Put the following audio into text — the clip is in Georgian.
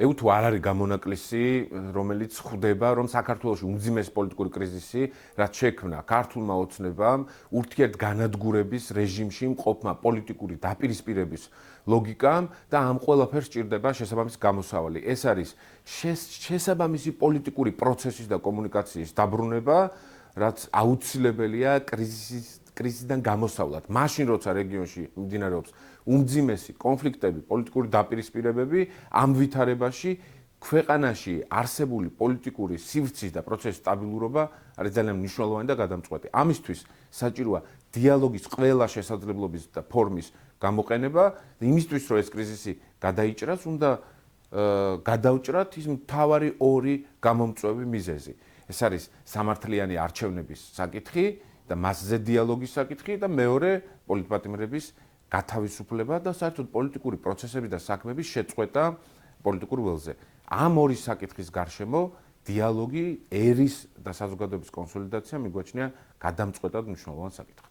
თუ არ არის გამონაკლისი, რომელიც ხვდება, რომ საქართველოში უმძიმესი პოლიტიკური კრიზისი, რაც შექმნა ქართულმა ოცნებამ, ურთიერთგანადგურების რეჟიმში მყოფმა პოლიტიკური დაპირისპირების ლოგიკამ და ამ ყველაფერს სჭირდება შესაბამისი გამოსავალი. ეს არის შესაბამისი პოლიტიკური პროცესის და კომუნიკაციის დაბრუნება, რაც აუცილებელია კრიზისიდან გამოსავლად. მაშინ როცა რეგიონში მიმდინარეობს უმძიმესი კონფლიქტები, პოლიტიკური დაპირისპირებები, ამ ვითარებაში ქვეყანაში არსებული პოლიტიკური სივრცის და პროცესის სტაბილურობა არის ძალიან მნიშვნელოვანი და გადამწყვეტი. ამისთვის საჭიროა დიალოგის ყველა შესაძლებლობის და ფორმის გამოყენება, იმისთვის რომ ეს კრიზისი გადაიჭრას, უნდა გადავჭრათ ის მთავარი ორი გამომწვევი მიზეზი. ეს არის სამართლიანი არჩევნების საკითხი და მასზე დიალოგის საკითხი და მეორე პოლიტპატიმრების გათავისუფლება და საერთოდ პოლიტიკური პროცესები და საქმეების შეწყვეტა პოლიტიკურ ველზე. ამ ორი საკითხის გარშემო დიალოგი, ერის და საზოგადოების კონსოლიდაცია მიგვაჩნია გადამწყვეტად მნიშვნელოვან საკითხად.